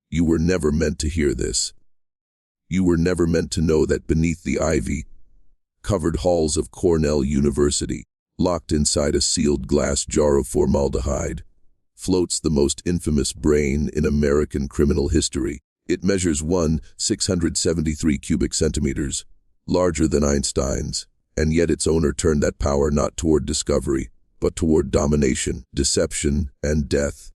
You were never meant to hear this. You were never meant to know that beneath the ivy-covered halls of Cornell University, locked inside a sealed glass jar of formaldehyde, floats the most infamous brain in American criminal history. It measures 1/673 cubic centimeters, larger than Einstein's, and yet its owner turned that power not toward discovery, but toward domination, deception, and death.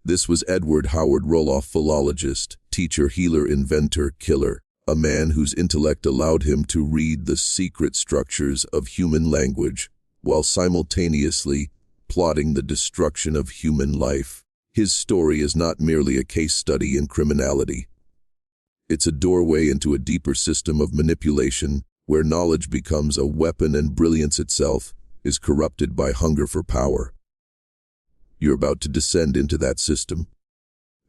This was Edward Howard Rulloff, philologist, teacher, healer, inventor, killer, a man whose intellect allowed him to read the secret structures of human language, while simultaneously plotting the destruction of human life. His story is not merely a case study in criminality. It's a doorway into a deeper system of manipulation, where knowledge becomes a weapon and brilliance itself is corrupted by hunger for power. You're about to descend into that system.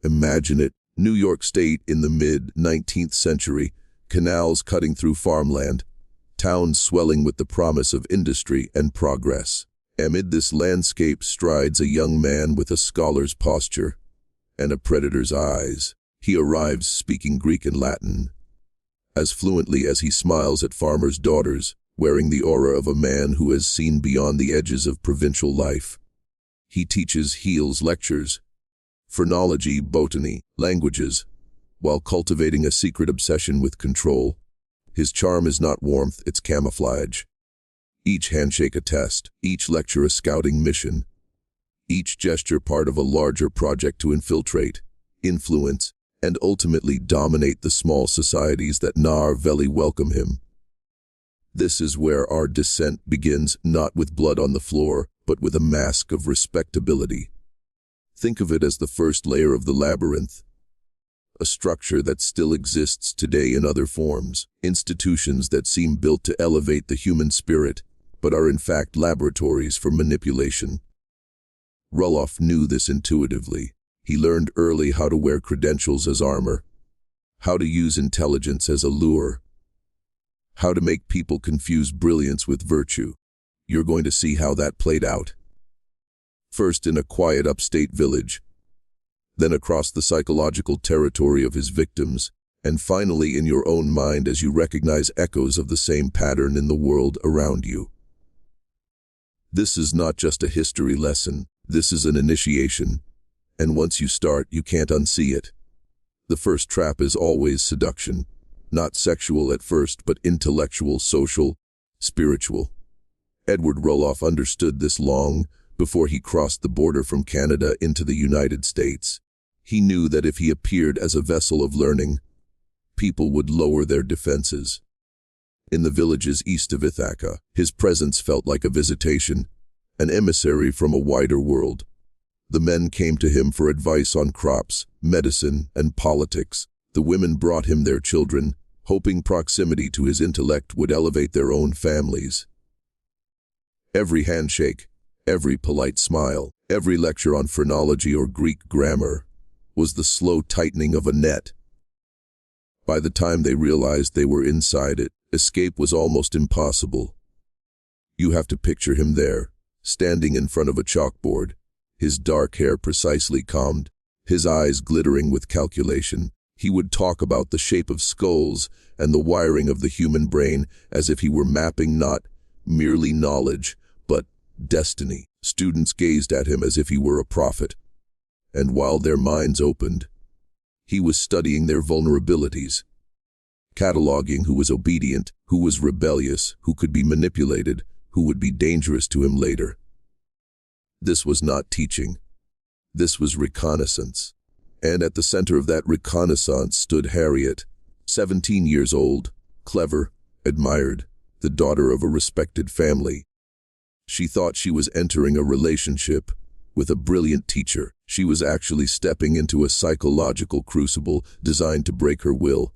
Imagine it, New York State in the mid-19th century, canals cutting through farmland, towns swelling with the promise of industry and progress. Amid this landscape strides a young man with a scholar's posture and a predator's eyes. He arrives speaking Greek and Latin, as fluently as he smiles at farmers' daughters, wearing the aura of a man who has seen beyond the edges of provincial life. He teaches Heels lectures, phrenology, botany, languages, while cultivating a secret obsession with control. His charm is not warmth, it's camouflage. Each handshake a test, each lecture a scouting mission, each gesture part of a larger project to infiltrate, influence, and ultimately dominate the small societies that Narvelli welcome him. This is where our descent begins, not with blood on the floor, but with a mask of respectability. Think of it as the first layer of the labyrinth, a structure that still exists today in other forms, institutions that seem built to elevate the human spirit, but are in fact laboratories for manipulation. Rulloff knew this intuitively. He learned early how to wear credentials as armor, how to use intelligence as a lure, how to make people confuse brilliance with virtue. You're going to see how that played out. First in a quiet upstate village, then across the psychological territory of his victims, and finally in your own mind as you recognize echoes of the same pattern in the world around you. This is not just a history lesson, this is an initiation, and once you start, you can't unsee it. The first trap is always seduction, not sexual at first, but intellectual, social, spiritual. Edward Rulloff understood this long before he crossed the border from Canada into the United States. He knew that if he appeared as a vessel of learning, people would lower their defenses. In the villages east of Ithaca, his presence felt like a visitation, an emissary from a wider world. The men came to him for advice on crops, medicine, and politics. The women brought him their children, hoping proximity to his intellect would elevate their own families. Every handshake, every polite smile, every lecture on phrenology or Greek grammar was the slow tightening of a net. By the time they realized they were inside it, escape was almost impossible. You have to picture him there, standing in front of a chalkboard, his dark hair precisely combed, his eyes glittering with calculation. He would talk about the shape of skulls and the wiring of the human brain as if he were mapping not merely knowledge, but destiny. Students gazed at him as if he were a prophet. And while their minds opened, he was studying their vulnerabilities, cataloging who was obedient, who was rebellious, who could be manipulated, who would be dangerous to him later. This was not teaching. This was reconnaissance. And at the center of that reconnaissance stood Harriet, 17 years old, clever, admired, the daughter of a respected family. She thought she was entering a relationship with a brilliant teacher. She was actually stepping into a psychological crucible designed to break her will.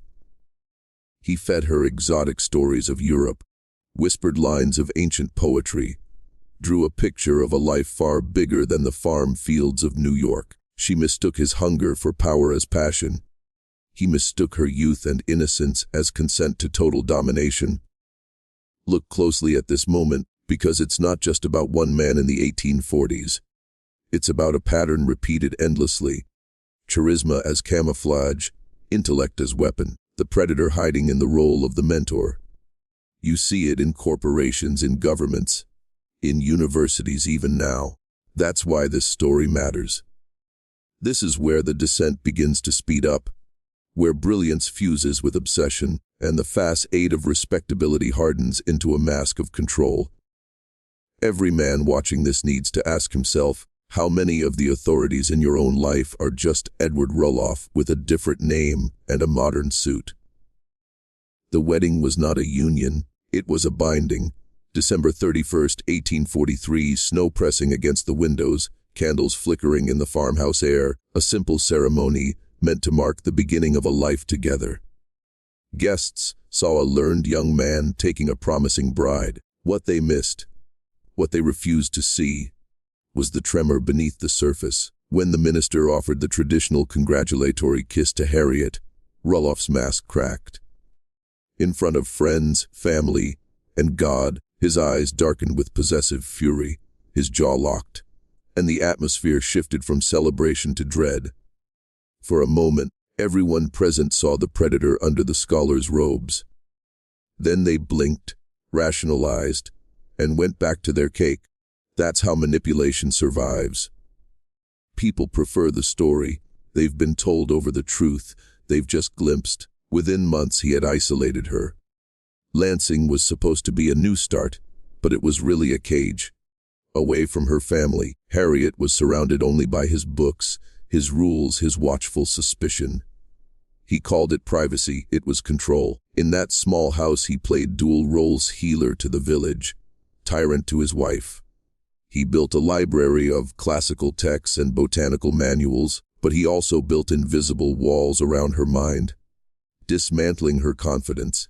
He fed her exotic stories of Europe, whispered lines of ancient poetry, drew a picture of a life far bigger than the farm fields of New York. She mistook his hunger for power as passion. He mistook her youth and innocence as consent to total domination. Look closely at this moment, because it's not just about one man in the 1840s. It's about a pattern repeated endlessly. charisma as camouflage, intellect as weapon, the predator hiding in the role of the mentor. You see it in corporations, in governments, in universities even now. That's why this story matters. This is where the descent begins to speed up, where brilliance fuses with obsession, and the facade of respectability hardens into a mask of control. Every man watching this needs to ask himself, how many of the authorities in your own life are just Edward Rulloff with a different name and a modern suit? The wedding was not a union, it was a binding. December 31st, 1843, snow pressing against the windows, candles flickering in the farmhouse air, a simple ceremony meant to mark the beginning of a life together. Guests saw a learned young man taking a promising bride. What they missed, what they refused to see, was the tremor beneath the surface. When the minister offered the traditional congratulatory kiss to Harriet, Rulloff's mask cracked. In front of friends, family, and God, his eyes darkened with possessive fury, his jaw locked, and the atmosphere shifted from celebration to dread. For a moment, everyone present saw the predator under the scholar's robes. Then they blinked, rationalized, and went back to their cake. That's how manipulation survives. People prefer the story. They've been told over the truth they've just glimpsed. Within months he had isolated her. Lansing was supposed to be a new start, but it was really a cage. Away from her family, Harriet was surrounded only by his books, his rules, his watchful suspicion. He called it privacy, it was control. In that small house he played dual roles: healer to the village, tyrant to his wife. He built a library of classical texts and botanical manuals, but he also built invisible walls around her mind, dismantling her confidence,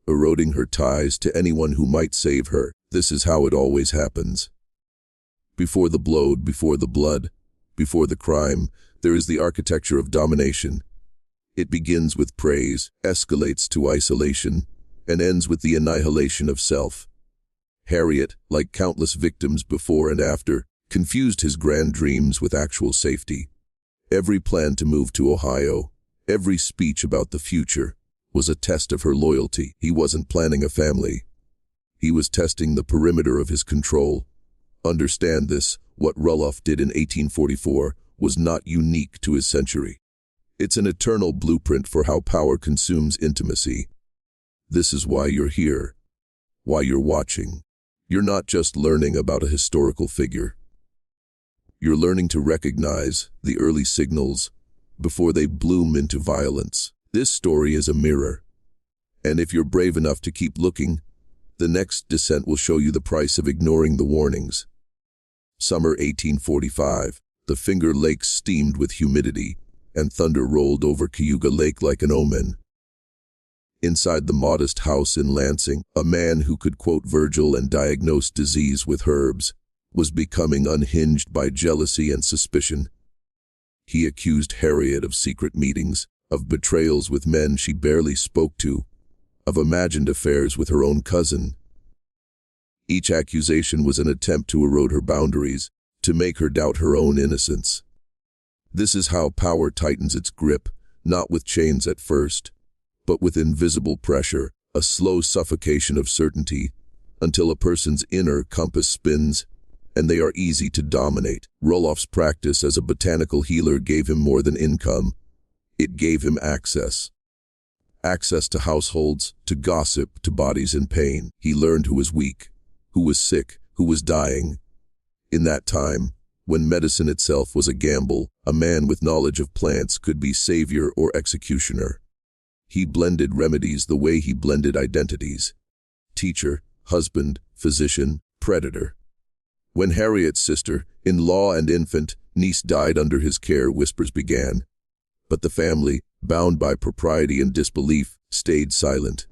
eroding her ties to anyone who might save her. This is how it always happens. Before the blow, before the blood, before the crime, there is the architecture of domination. It begins with praise, escalates to isolation, and ends with the annihilation of self. Harriet, like countless victims before and after, confused his grand dreams with actual safety. Every plan to move to Ohio, every speech about the future, was a test of her loyalty. He wasn't planning a family. He was testing the perimeter of his control. Understand this, what Rulloff did in 1844 was not unique to his century. It's an eternal blueprint for how power consumes intimacy. This is why you're here, why you're watching. You're not just learning about a historical figure. You're learning to recognize the early signals before they bloom into violence. This story is a mirror, and if you're brave enough to keep looking, the next descent will show you the price of ignoring the warnings. Summer 1845. The Finger Lakes steamed with humidity, and thunder rolled over Cayuga Lake like an omen. Inside the modest house in Lansing, a man who could quote Virgil and diagnose disease with herbs was becoming unhinged by jealousy and suspicion. He accused Harriet of secret meetings, of betrayals with men she barely spoke to, of imagined affairs with her own cousin. Each accusation was an attempt to erode her boundaries, to make her doubt her own innocence. This is how power tightens its grip, not with chains at first, but with invisible pressure, a slow suffocation of certainty, until a person's inner compass spins, and they are easy to dominate. Rulloff's practice as a botanical healer gave him more than income. It gave him access. Access to households, to gossip, to bodies in pain. He learned who was weak, who was sick, who was dying. In that time, when medicine itself was a gamble, a man with knowledge of plants could be savior or executioner. He blended remedies the way he blended identities: teacher, husband, physician, predator. When Harriet's sister-in-law and infant niece died under his care, whispers began. But the family, bound by propriety and disbelief, stayed silent.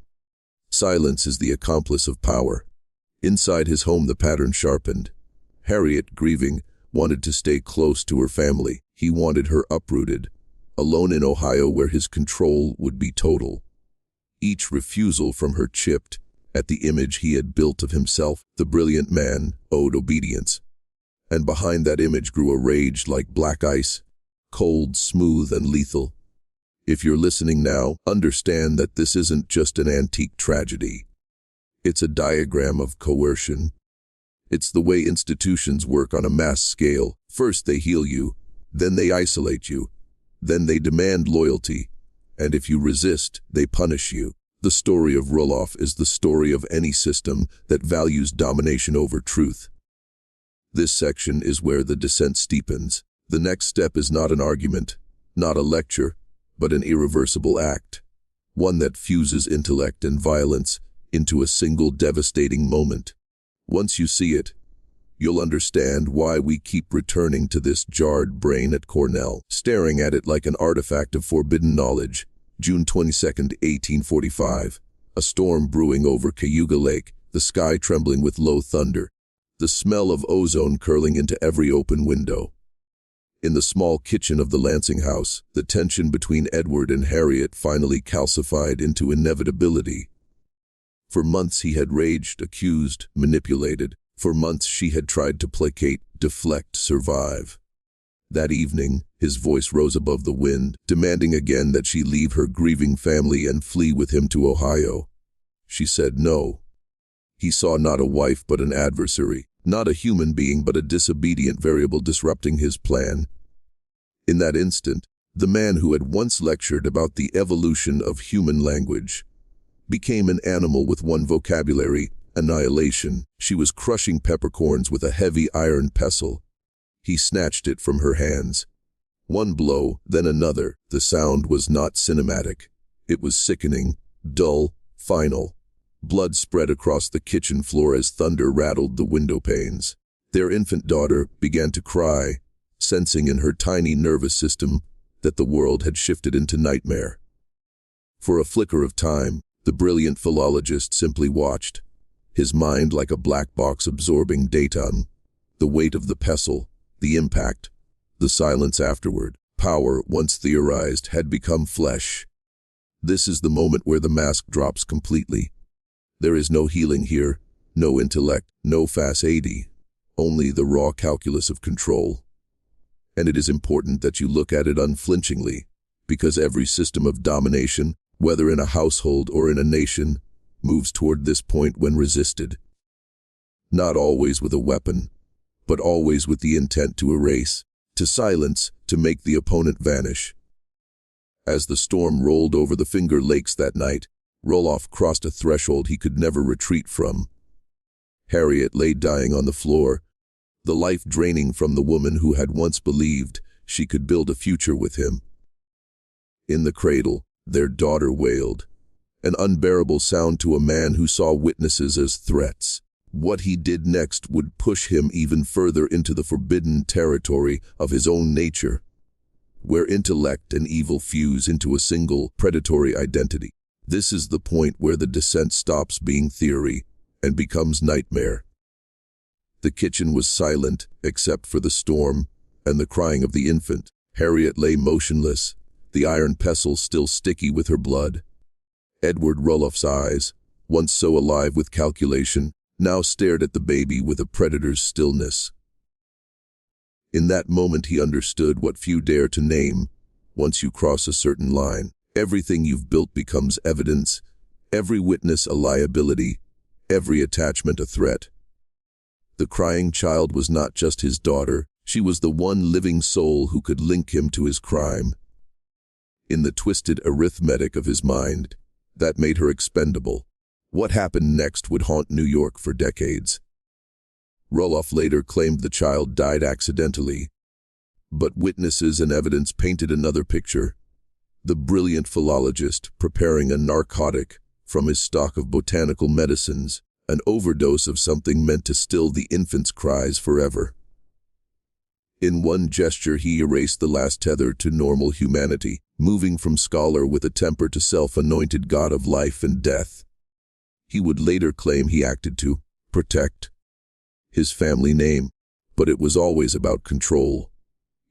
Silence is the accomplice of power. Inside his home the pattern sharpened. Harriet, grieving, wanted to stay close to her family. He wanted her uprooted, alone in Ohio where his control would be total. Each refusal from her chipped at the image he had built of himself. The brilliant man owed obedience, and behind that image grew a rage like black ice, cold, smooth, and lethal. If you're listening now, understand that this isn't just an antique tragedy. It's a diagram of coercion. It's the way institutions work on a mass scale. First they heal you, then they isolate you, then they demand loyalty, and if you resist, they punish you. The story of Rulloff is the story of any system that values domination over truth. This section is where the descent steepens. The next step is not an argument, not a lecture, but an irreversible act, one that fuses intellect and violence into a single devastating moment. Once you see it, you'll understand why we keep returning to this jarred brain at Cornell, staring at it like an artifact of forbidden knowledge. June 22, 1845. A storm brewing over Cayuga Lake, the sky trembling with low thunder, the smell of ozone curling into every open window. In the small kitchen of the Lansing house, the tension between Edward and Harriet finally calcified into inevitability. For months he had raged, accused, manipulated. For months she had tried to placate, deflect, survive. That evening, his voice rose above the wind, demanding again that she leave her grieving family and flee with him to Ohio. She said no. He saw not a wife but an adversary, not a human being but a disobedient variable disrupting his plan. In that instant, the man who had once lectured about the evolution of human language became an animal with one vocabulary: annihilation. She was crushing peppercorns with a heavy iron pestle. He snatched it from her hands. One blow, then another. The sound was not cinematic. It was sickening, dull, final. Blood spread across the kitchen floor as thunder rattled the window panes. Their infant daughter began to cry, sensing in her tiny nervous system that the world had shifted into nightmare. For a flicker of time, the brilliant philologist simply watched, his mind like a black box absorbing data, the weight of the pestle, the impact, the silence afterward. Power, once theorized, had become flesh. This is the moment where the mask drops completely. There is no healing here, no intellect, no facility, only the raw calculus of control. And it is important that you look at it unflinchingly, because every system of domination, whether in a household or in a nation, moves toward this point when resisted. Not always with a weapon, but always with the intent to erase, to silence, to make the opponent vanish. As the storm rolled over the Finger Lakes that night, Rulloff crossed a threshold he could never retreat from. Harriet lay dying on the floor, the life draining from the woman who had once believed she could build a future with him. In the cradle, their daughter wailed, an unbearable sound to a man who saw witnesses as threats. What he did next would push him even further into the forbidden territory of his own nature, where intellect and evil fuse into a single predatory identity. This is the point where the descent stops being theory and becomes nightmare. The kitchen was silent except for the storm and the crying of the infant. Harriet lay motionless, the iron pestle still sticky with her blood. Edward Rulloff's eyes, once so alive with calculation, now stared at the baby with a predator's stillness. In that moment he understood what few dare to name. Once you cross a certain line, everything you've built becomes evidence, every witness a liability, every attachment a threat. The crying child was not just his daughter, she was the one living soul who could link him to his crime. In the twisted arithmetic of his mind, that made her expendable. What happened next would haunt New York for decades. Rulloff later claimed the child died accidentally, but witnesses and evidence painted another picture. The brilliant philologist preparing a narcotic from his stock of botanical medicines, an overdose of something meant to still the infant's cries forever. In one gesture he erased the last tether to normal humanity, moving from scholar with a temper to self-anointed god of life and death. He would later claim he acted to protect his family name, but it was always about control,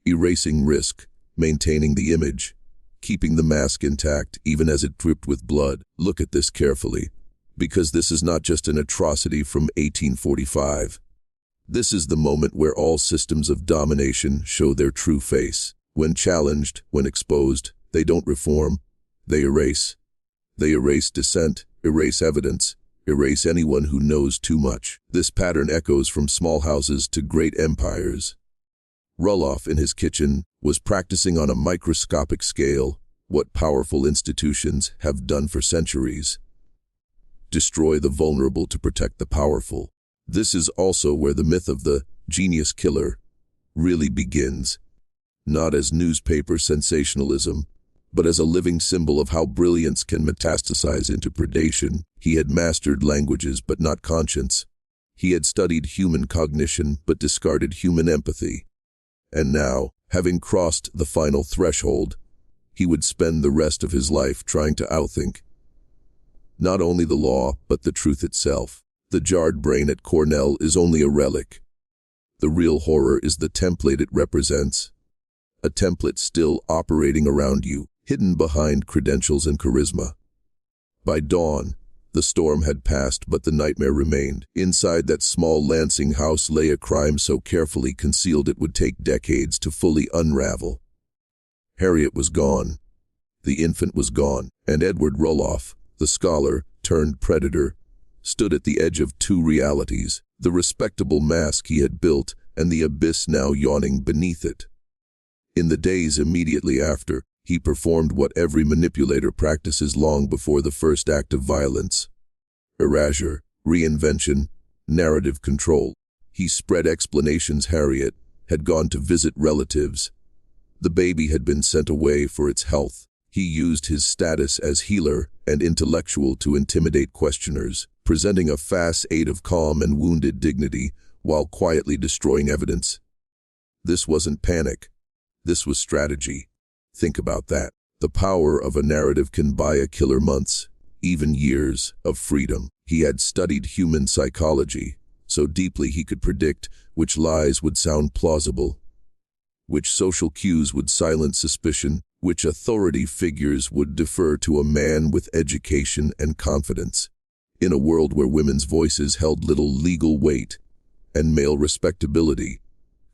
erasing risk, maintaining the image, keeping the mask intact even as it dripped with blood. Look at this carefully, because this is not just an atrocity from 1845. This is the moment where all systems of domination show their true face. When challenged, when exposed, they don't reform, they erase. They erase dissent, erase evidence, erase anyone who knows too much. This pattern echoes from small houses to great empires. Rulloff, in his kitchen, was practicing on a microscopic scale what powerful institutions have done for centuries. Destroy the vulnerable to protect the powerful. This is also where the myth of the genius killer really begins, not as newspaper sensationalism, but as a living symbol of how brilliance can metastasize into predation. He had mastered languages but not conscience. He had studied human cognition but discarded human empathy. And now, having crossed the final threshold, he would spend the rest of his life trying to outthink not only the law, but the truth itself. The jarred brain at Cornell is only a relic. The real horror is the template it represents. A template still operating around you, hidden behind credentials and charisma. By dawn, the storm had passed, but the nightmare remained. Inside that small Lansing house lay a crime so carefully concealed it would take decades to fully unravel. Harriet was gone. The infant was gone, and Edward Rulloff, the scholar turned predator, stood at the edge of two realities, the respectable mask he had built and the abyss now yawning beneath it. In the days immediately after, he performed what every manipulator practices long before the first act of violence. Erasure, reinvention, narrative control. He spread explanations. Harriet had gone to visit relatives. The baby had been sent away for its health. He used his status as healer and intellectual to intimidate questioners, presenting a facade of calm and wounded dignity while quietly destroying evidence. This wasn't panic. This was strategy. Think about that. The power of a narrative can buy a killer months, even years, of freedom. He had studied human psychology so deeply he could predict which lies would sound plausible, which social cues would silence suspicion, which authority figures would defer to a man with education and confidence. In a world where women's voices held little legal weight and male respectability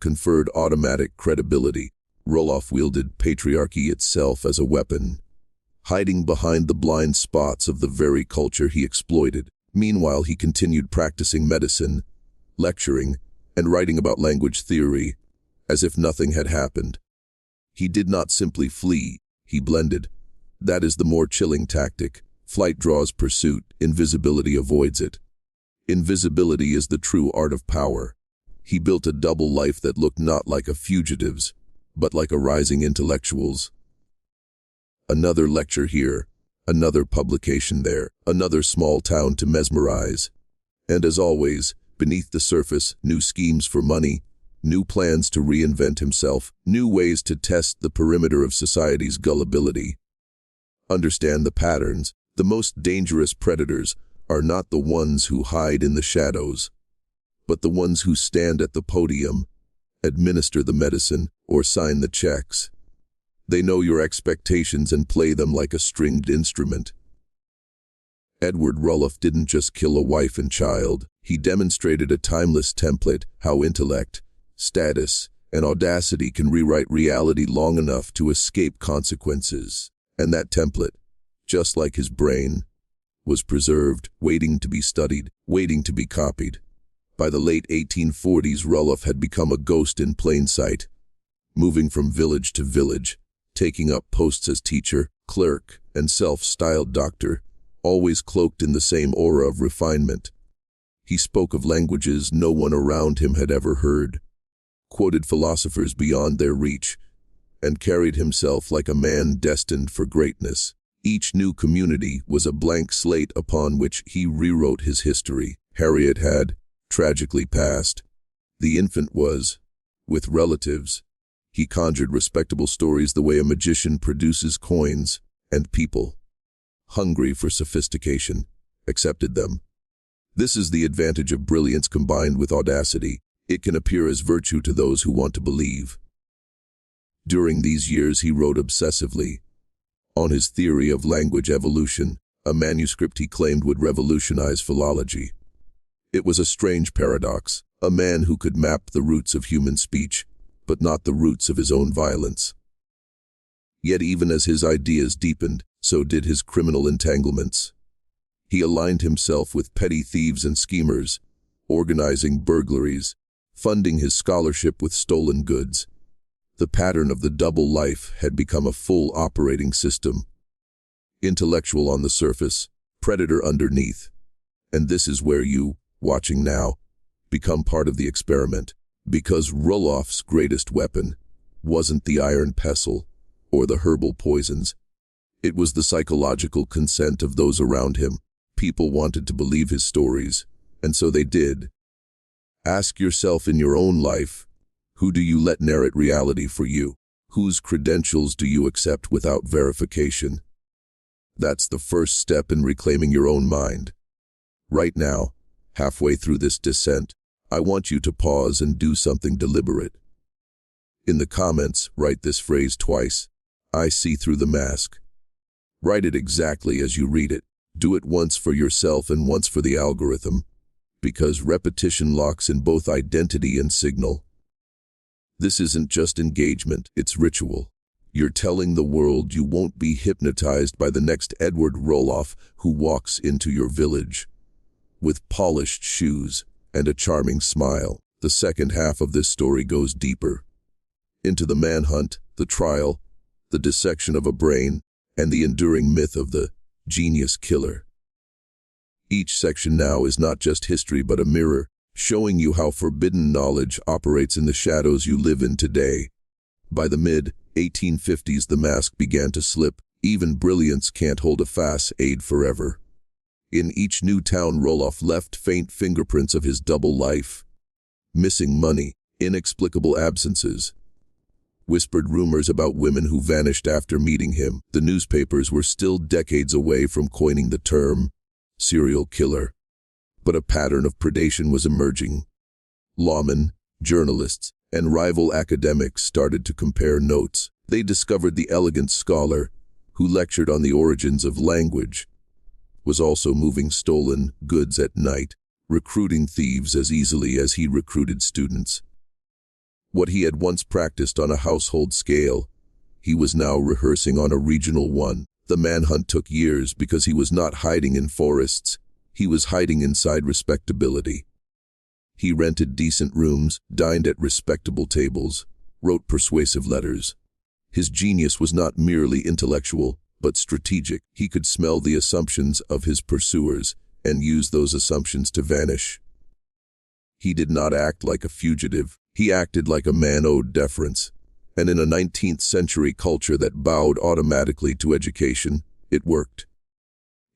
conferred automatic credibility, Rulloff wielded patriarchy itself as a weapon, hiding behind the blind spots of the very culture he exploited. Meanwhile, he continued practicing medicine, lecturing, and writing about language theory, as if nothing had happened. He did not simply flee, he blended. That is the more chilling tactic. Flight draws pursuit, invisibility avoids it. Invisibility is the true art of power. He built a double life that looked not like a fugitive's, but like a rising intellectual's. Another lecture here, another publication there, another small town to mesmerize. And as always, beneath the surface, new schemes for money, new plans to reinvent himself, new ways to test the perimeter of society's gullibility. Understand the patterns. The most dangerous predators are not the ones who hide in the shadows, but the ones who stand at the podium, administer the medicine, or sign the checks. They know your expectations and play them like a stringed instrument. Edward Rulloff didn't just kill a wife and child. He demonstrated a timeless template, how intellect, status, and audacity can rewrite reality long enough to escape consequences. And that template, just like his brain, was preserved, waiting to be studied, waiting to be copied. By the late 1840s, Rulloff had become a ghost in plain sight, moving from village to village, taking up posts as teacher, clerk, and self-styled doctor, always cloaked in the same aura of refinement. He spoke of languages no one around him had ever heard, quoted philosophers beyond their reach, and carried himself like a man destined for greatness. Each new community was a blank slate upon which he rewrote his history. Harriet had tragically passed. The infant was with relatives. He conjured respectable stories the way a magician produces coins, and people, hungry for sophistication, accepted them. This is the advantage of brilliance combined with audacity. It can appear as virtue to those who want to believe. During these years he wrote obsessively on his theory of language evolution, a manuscript he claimed would revolutionize philology. It was a strange paradox, a man who could map the roots of human speech, but not the roots of his own violence. Yet even as his ideas deepened, so did his criminal entanglements. He aligned himself with petty thieves and schemers, organizing burglaries, funding his scholarship with stolen goods. The pattern of the double life had become a full operating system. Intellectual on the surface, predator underneath. And this is where you, watching now, become part of the experiment. Because Rulloff's greatest weapon wasn't the iron pestle or the herbal poisons. It was the psychological consent of those around him. People wanted to believe his stories, and so they did. Ask yourself in your own life, who do you let narrate reality for you? Whose credentials do you accept without verification? That's the first step in reclaiming your own mind. Right now, halfway through this descent, I want you to pause and do something deliberate. In the comments, write this phrase twice. I see through the mask. Write it exactly as you read it. Do it once for yourself and once for the algorithm, because repetition locks in both identity and signal. This isn't just engagement, it's ritual. You're telling the world you won't be hypnotized by the next Edward Rulloff who walks into your village with polished shoes and a charming smile. The second half of this story goes deeper into the manhunt, the trial, the dissection of a brain, and the enduring myth of the genius killer. Each section now is not just history but a mirror, showing you how forbidden knowledge operates in the shadows you live in today. By the mid-1850s, the mask began to slip. Even brilliance can't hold a facade forever. In each new town, Rulloff left faint fingerprints of his double life. Missing money, inexplicable absences, whispered rumors about women who vanished after meeting him. The newspapers were still decades away from coining the term serial killer, but a pattern of predation was emerging. Lawmen, journalists, and rival academics started to compare notes. They discovered the elegant scholar, who lectured on the origins of language, was also moving stolen goods at night, recruiting thieves as easily as he recruited students. What he had once practiced on a household scale, he was now rehearsing on a regional one. The manhunt took years because he was not hiding in forests, he was hiding inside respectability. He rented decent rooms, dined at respectable tables, wrote persuasive letters. His genius was not merely intellectual, but strategic. He could smell the assumptions of his pursuers and use those assumptions to vanish. He did not act like a fugitive. He acted like a man owed deference. And in a 19th century culture that bowed automatically to education, it worked.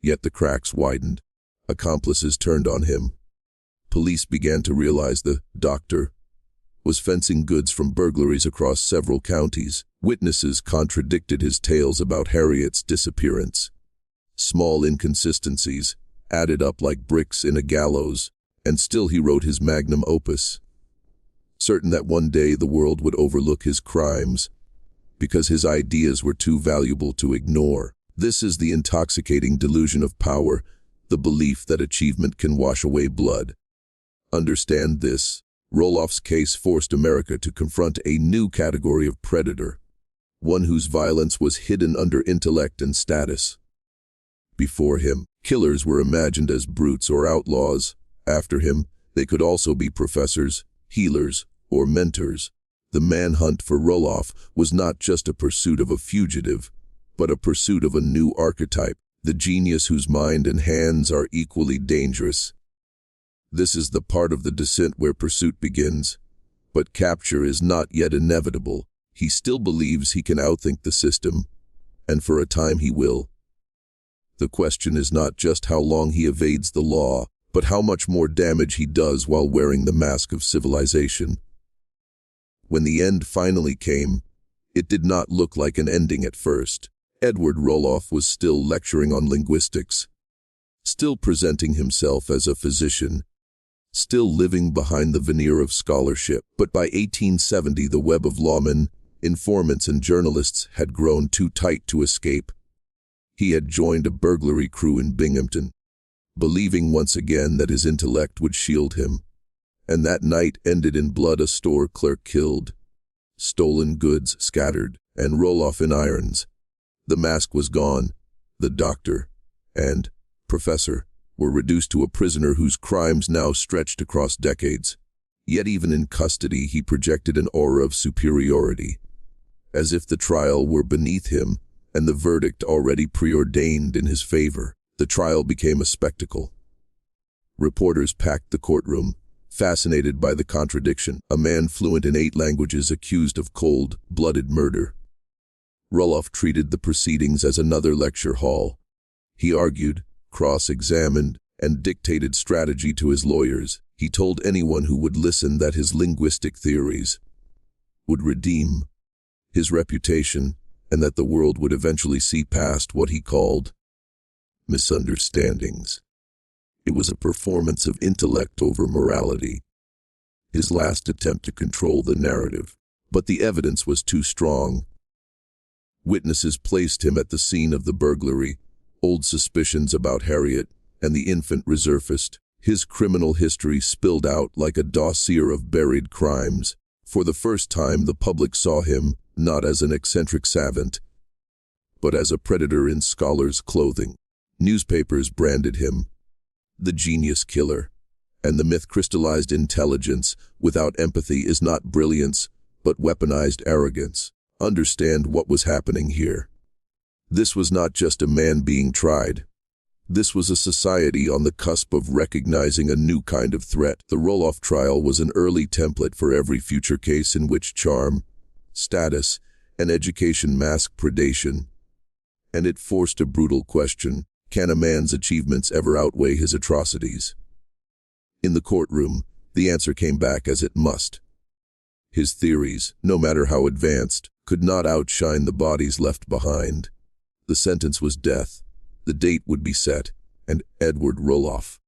Yet the cracks widened. Accomplices turned on him. Police began to realize the doctor was fencing goods from burglaries across several counties. Witnesses contradicted his tales about Harriet's disappearance. Small inconsistencies added up like bricks in a gallows, and still he wrote his magnum opus, certain that one day the world would overlook his crimes because his ideas were too valuable to ignore. This is the intoxicating delusion of power, the belief that achievement can wash away blood. Understand this. Rulloff's case forced America to confront a new category of predator, one whose violence was hidden under intellect and status. Before him, killers were imagined as brutes or outlaws. After him, they could also be professors, healers, or mentors. The manhunt for Rulloff was not just a pursuit of a fugitive, but a pursuit of a new archetype, the genius whose mind and hands are equally dangerous. This is the part of the descent where pursuit begins, but capture is not yet inevitable. He still believes he can outthink the system, and for a time he will. The question is not just how long he evades the law, but how much more damage he does while wearing the mask of civilization. When the end finally came, it did not look like an ending at first. Edward Rulloff was still lecturing on linguistics, still presenting himself as a physician, still living behind the veneer of scholarship. But by 1870, the web of lawmen, informants, and journalists had grown too tight to escape. He had joined a burglary crew in Binghamton, believing once again that his intellect would shield him. And that night ended in blood, a store clerk killed, stolen goods scattered, and Rulloff in irons. The mask was gone. The doctor and professor were reduced to a prisoner whose crimes now stretched across decades. Yet even in custody he projected an aura of superiority, as if the trial were beneath him and the verdict already preordained in his favor. The trial became a spectacle. Reporters packed the courtroom, fascinated by the contradiction. A man fluent in 8 languages accused of cold-blooded murder. Rulloff treated the proceedings as another lecture hall. He argued, cross-examined, and dictated strategy to his lawyers. He told anyone who would listen that his linguistic theories would redeem his reputation and that the world would eventually see past what he called misunderstandings. It was a performance of intellect over morality, his last attempt to control the narrative. But the evidence was too strong. Witnesses placed him at the scene of the burglary, old suspicions about Harriet and the infant resurfaced. His criminal history spilled out like a dossier of buried crimes. For the first time, the public saw him not as an eccentric savant, but as a predator in scholar's clothing. Newspapers branded him the genius killer, and the myth crystallized intelligence without empathy is not brilliance, but weaponized arrogance. Understand what was happening here. This was not just a man being tried. This was a society on the cusp of recognizing a new kind of threat. The Rulloff trial was an early template for every future case in which charm, status, and education mask predation. And it forced a brutal question: can a man's achievements ever outweigh his atrocities? In the courtroom, the answer came back as it must. His theories, no matter how advanced, could not outshine the bodies left behind. The sentence was death. The date would be set, and Edward Rulloff,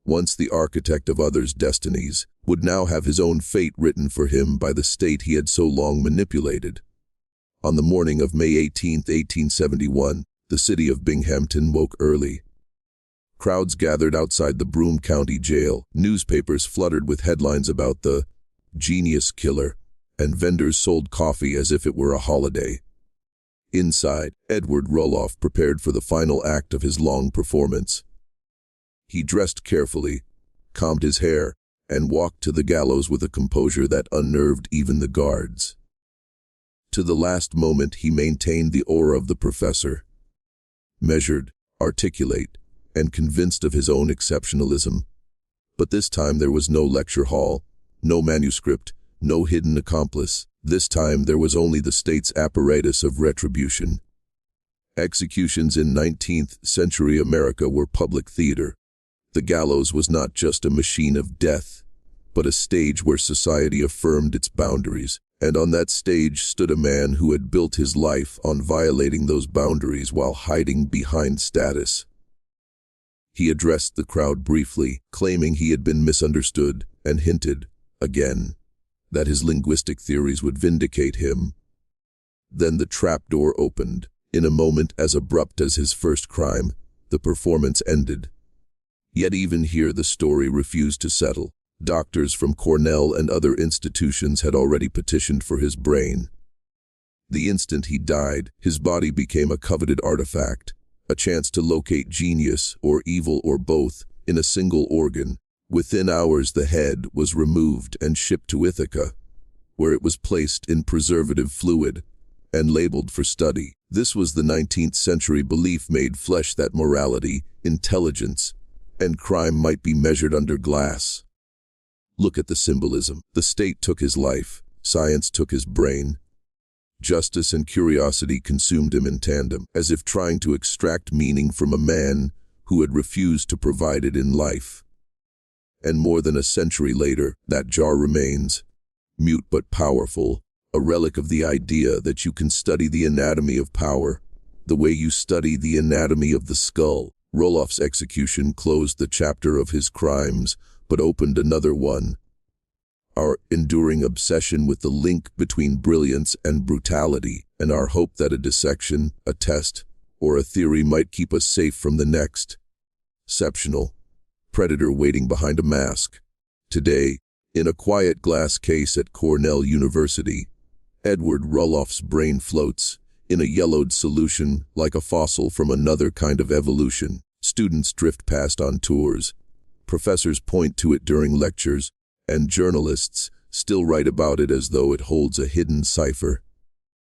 once the architect of others' destinies, would now have his own fate written for him by the state he had so long manipulated. On the morning of May 18, 1871, the city of Binghamton woke early. Crowds gathered outside the Broome County Jail, newspapers fluttered with headlines about the genius killer, and vendors sold coffee as if it were a holiday. Inside, Edward Rulloff prepared for the final act of his long performance. He dressed carefully, combed his hair, and walked to the gallows with a composure that unnerved even the guards. To the last moment he maintained the aura of the professor, measured, articulate, and convinced of his own exceptionalism. But this time there was no lecture hall, no manuscript, no hidden accomplice. This time there was only the state's apparatus of retribution. Executions in 19th century America were public theater. The gallows was not just a machine of death, but a stage where society affirmed its boundaries. And on that stage stood a man who had built his life on violating those boundaries while hiding behind status. He addressed the crowd briefly, claiming he had been misunderstood, and hinted, again, that his linguistic theories would vindicate him. Then the trapdoor opened. In a moment as abrupt as his first crime, the performance ended. Yet even here the story refused to settle. Doctors from Cornell and other institutions had already petitioned for his brain. The instant he died, his body became a coveted artifact, a chance to locate genius or evil or both in a single organ. Within hours the head was removed and shipped to Ithaca, where it was placed in preservative fluid and labeled for study. This was the 19th century belief made flesh that morality, intelligence, and crime might be measured under glass. Look at the symbolism. The state took his life, science took his brain. Justice and curiosity consumed him in tandem, as if trying to extract meaning from a man who had refused to provide it in life. And more than a century later, that jar remains, mute but powerful, a relic of the idea that you can study the anatomy of power, the way you study the anatomy of the skull. Rulloff's execution closed the chapter of his crimes, but opened another one. Our enduring obsession with the link between brilliance and brutality, and our hope that a dissection, a test, or a theory might keep us safe from the next exceptional predator waiting behind a mask. Today, in a quiet glass case at Cornell University, Edward Rulloff's brain floats in a yellowed solution like a fossil from another kind of evolution. Students drift past on tours. Professors point to it during lectures, and journalists still write about it as though it holds a hidden cipher.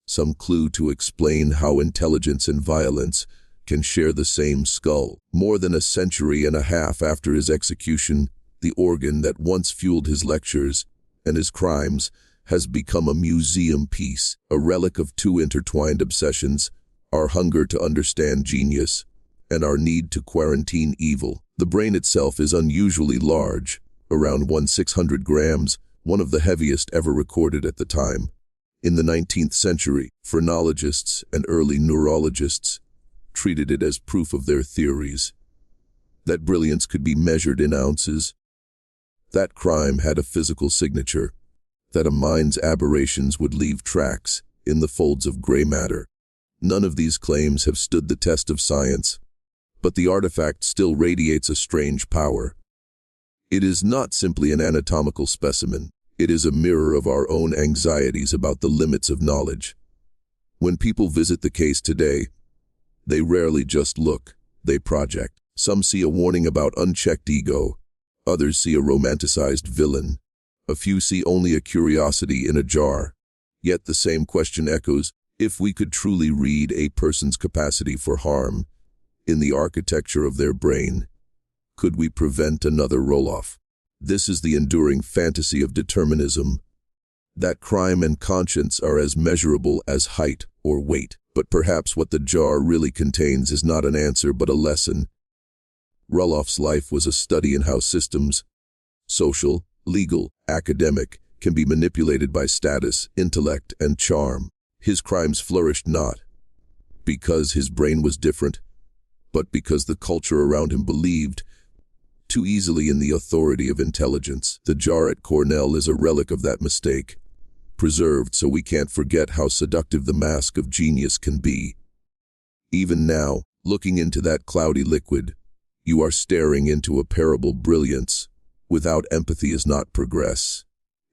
Some clue to explain how intelligence and violence can share the same skull. More than a century and a half after his execution, the organ that once fueled his lectures and his crimes has become a museum piece, a relic of two intertwined obsessions: our hunger to understand genius and our need to quarantine evil. The brain itself is unusually large, around 1/600 grams, one of the heaviest ever recorded at the time. In the 19th century, phrenologists and early neurologists treated it as proof of their theories that brilliance could be measured in ounces, that crime had a physical signature, that a mind's aberrations would leave tracks in the folds of gray matter. None of these claims have stood the test of science, but the artifact still radiates a strange power. It is not simply an anatomical specimen. It is a mirror of our own anxieties about the limits of knowledge. When people visit the case today, they rarely just look, they project. Some see a warning about unchecked ego, others see a romanticized villain, a few see only a curiosity in a jar. Yet the same question echoes: if we could truly read a person's capacity for harm in the architecture of their brain, could we prevent another Rulloff? This is the enduring fantasy of determinism, that crime and conscience are as measurable as height or weight. But perhaps what the jar really contains is not an answer but a lesson. Rulloff's life was a study in how systems, social, legal, academic, can be manipulated by status, intellect, and charm. His crimes flourished not because his brain was different, but because the culture around him believed too easily in the authority of intelligence. The jar at Cornell is a relic of that mistake, preserved so we can't forget how seductive the mask of genius can be. Even now, looking into that cloudy liquid, you are staring into a parable brilliance. Without empathy is not progress.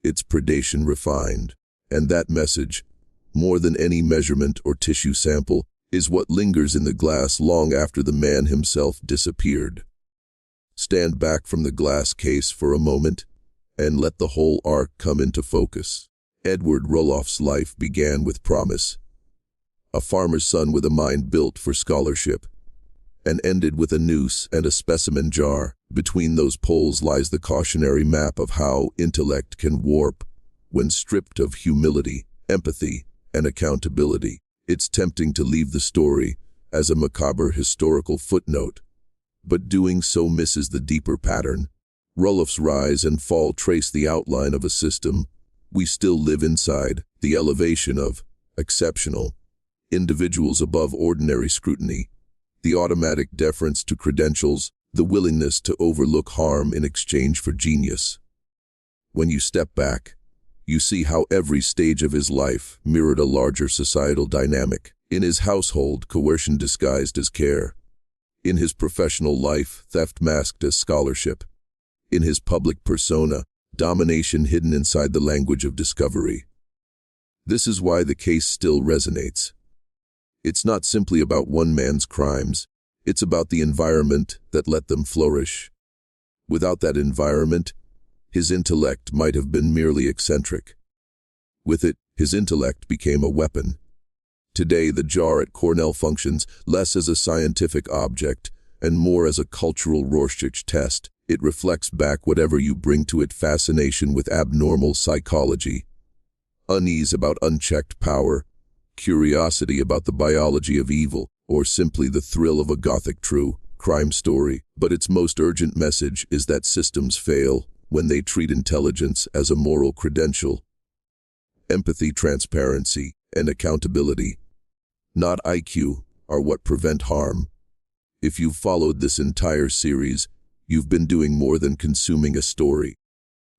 It's predation refined. And that message, more than any measurement or tissue sample, is what lingers in the glass long after the man himself disappeared. Stand back from the glass case for a moment and let the whole arc come into focus. Edward Rulloff's life began with promise, a farmer's son with a mind built for scholarship, and ended with a noose and a specimen jar. Between those poles lies the cautionary map of how intellect can warp when stripped of humility, empathy, and accountability. It's tempting to leave the story as a macabre historical footnote, but doing so misses the deeper pattern. Rulloff's rise and fall trace the outline of a system we still live inside, the elevation of exceptional individuals above ordinary scrutiny, the automatic deference to credentials, the willingness to overlook harm in exchange for genius. When you step back, you see how every stage of his life mirrored a larger societal dynamic. In his household, coercion disguised as care. In his professional life, theft masked as scholarship. In his public persona, domination hidden inside the language of discovery. This is why the case still resonates. It's not simply about one man's crimes, it's about the environment that let them flourish. Without that environment, his intellect might have been merely eccentric. With it, his intellect became a weapon. Today, the jar at Cornell functions less as a scientific object and more as a cultural Rorschach test. It reflects back whatever you bring to it: fascination with abnormal psychology, unease about unchecked power, curiosity about the biology of evil, or simply the thrill of a gothic true crime story. But its most urgent message is that systems fail when they treat intelligence as a moral credential. Empathy, transparency, and accountability, not IQ, are what prevent harm. If you've followed this entire series, you've been doing more than consuming a story.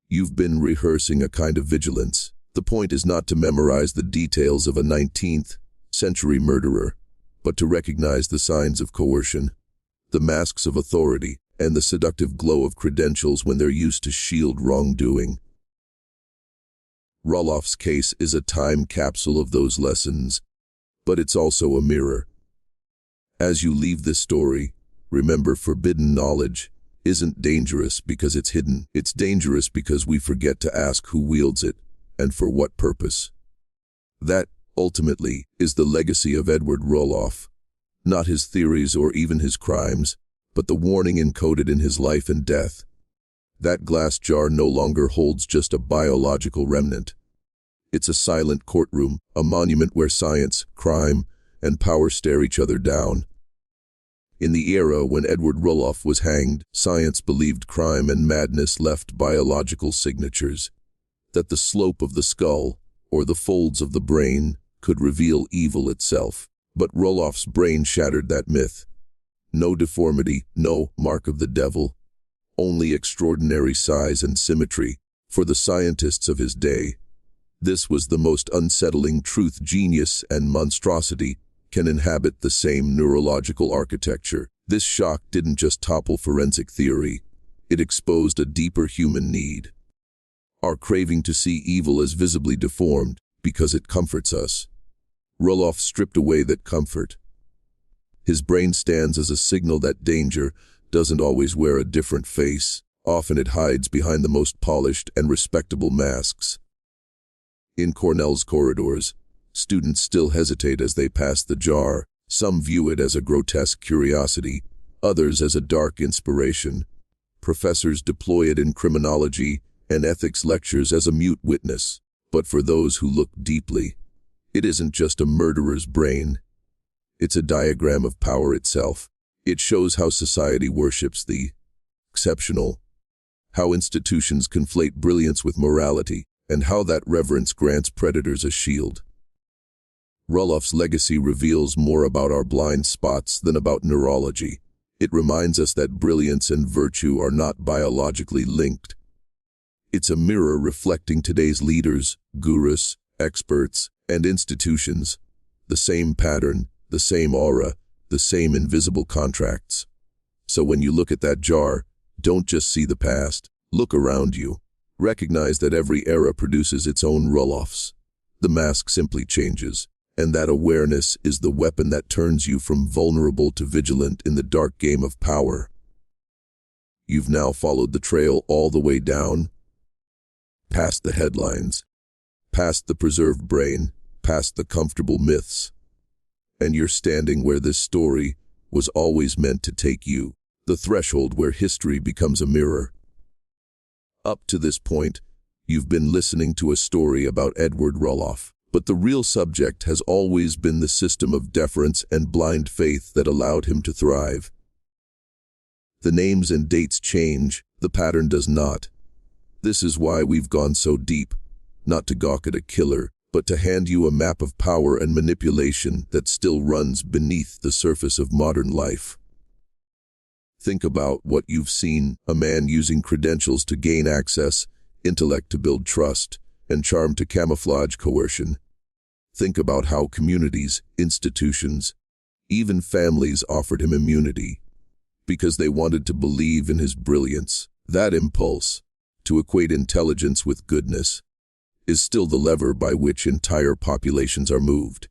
You've been rehearsing a kind of vigilance. The point is not to memorize the details of a 19th century murderer, but to recognize the signs of coercion, the masks of authority, and the seductive glow of credentials when they're used to shield wrongdoing. Rulloff's case is a time capsule of those lessons, but it's also a mirror. As you leave this story, remember, forbidden knowledge isn't dangerous because it's hidden. It's dangerous because we forget to ask who wields it and for what purpose. That, ultimately, is the legacy of Edward Rulloff. Not his theories or even his crimes, but the warning encoded in his life and death. That glass jar no longer holds just a biological remnant. It's a silent courtroom, a monument where science, crime, and power stare each other down. In the era when Edward Rulloff was hanged, science believed crime and madness left biological signatures, that the slope of the skull or the folds of the brain could reveal evil itself. But Rulloff's brain shattered that myth. No deformity, no mark of the devil, only extraordinary size and symmetry. For the scientists of his day, this was the most unsettling truth. Genius and monstrosity can inhabit the same neurological architecture. This shock didn't just topple forensic theory, it exposed a deeper human need. Our craving to see evil as visibly deformed because it comforts us. Rulloff stripped away that comfort. His brain stands as a signal that danger doesn't always wear a different face. Often it hides behind the most polished and respectable masks. In Cornell's corridors, students still hesitate as they pass the jar. Some view it as a grotesque curiosity, others as a dark inspiration. Professors deploy it in criminology and ethics lectures as a mute witness. But for those who look deeply, it isn't just a murderer's brain. It's a diagram of power itself. It shows how society worships the exceptional, how institutions conflate brilliance with morality, and how that reverence grants predators a shield. Rulloff's legacy reveals more about our blind spots than about neurology. It reminds us that brilliance and virtue are not biologically linked. It's a mirror reflecting today's leaders, gurus, experts, and institutions. The same pattern, the same aura, the same invisible contracts. So when you look at that jar, don't just see the past, look around you. Recognize that every era produces its own Rulloffs. The mask simply changes, and that awareness is the weapon that turns you from vulnerable to vigilant in the dark game of power. You've now followed the trail all the way down, past the headlines, past the preserved brain, past the comfortable myths. And you're standing where this story was always meant to take you, the threshold where history becomes a mirror. Up to this point, you've been listening to a story about Edward Rulloff, but the real subject has always been the system of deference and blind faith that allowed him to thrive. The names and dates change, the pattern does not. This is why we've gone so deep, not to gawk at a killer, but to hand you a map of power and manipulation that still runs beneath the surface of modern life. Think about what you've seen: a man using credentials to gain access, intellect to build trust, and charm to camouflage coercion. Think about how communities, institutions, even families offered him immunity because they wanted to believe in his brilliance. That impulse, to equate intelligence with goodness, is still the lever by which entire populations are moved.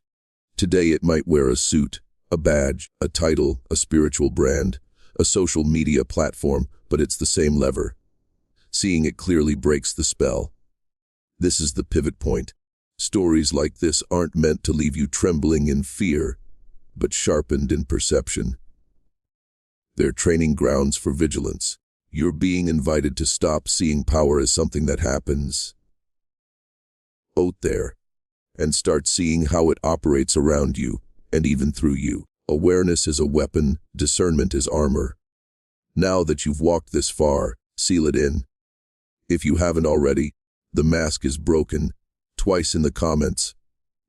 Today it might wear a suit, a badge, a title, a spiritual brand, a social media platform, but it's the same lever. Seeing it clearly breaks the spell. This is the pivot point. Stories like this aren't meant to leave you trembling in fear, but sharpened in perception. They're training grounds for vigilance. You're being invited to stop seeing power as something that happens out there, and start seeing how it operates around you, and even through you. Awareness is a weapon, discernment is armor. Now that you've walked this far, seal it in. If you haven't already, the mask is broken. Twice in the comments.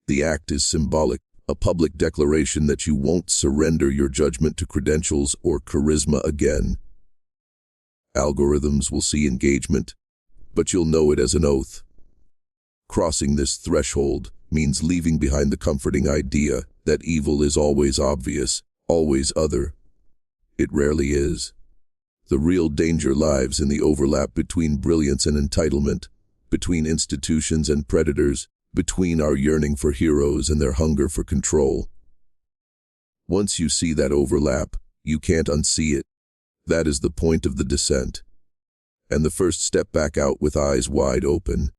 The act is symbolic, a public declaration that you won't surrender your judgment to credentials or charisma again. Algorithms will see engagement, but you'll know it as an oath. Crossing this threshold means leaving behind the comforting idea that evil is always obvious, always other. It rarely is. The real danger lies in the overlap between brilliance and entitlement, between institutions and predators, between our yearning for heroes and their hunger for control. Once you see that overlap, you can't unsee it. That is the point of the descent. And the first step back out with eyes wide open.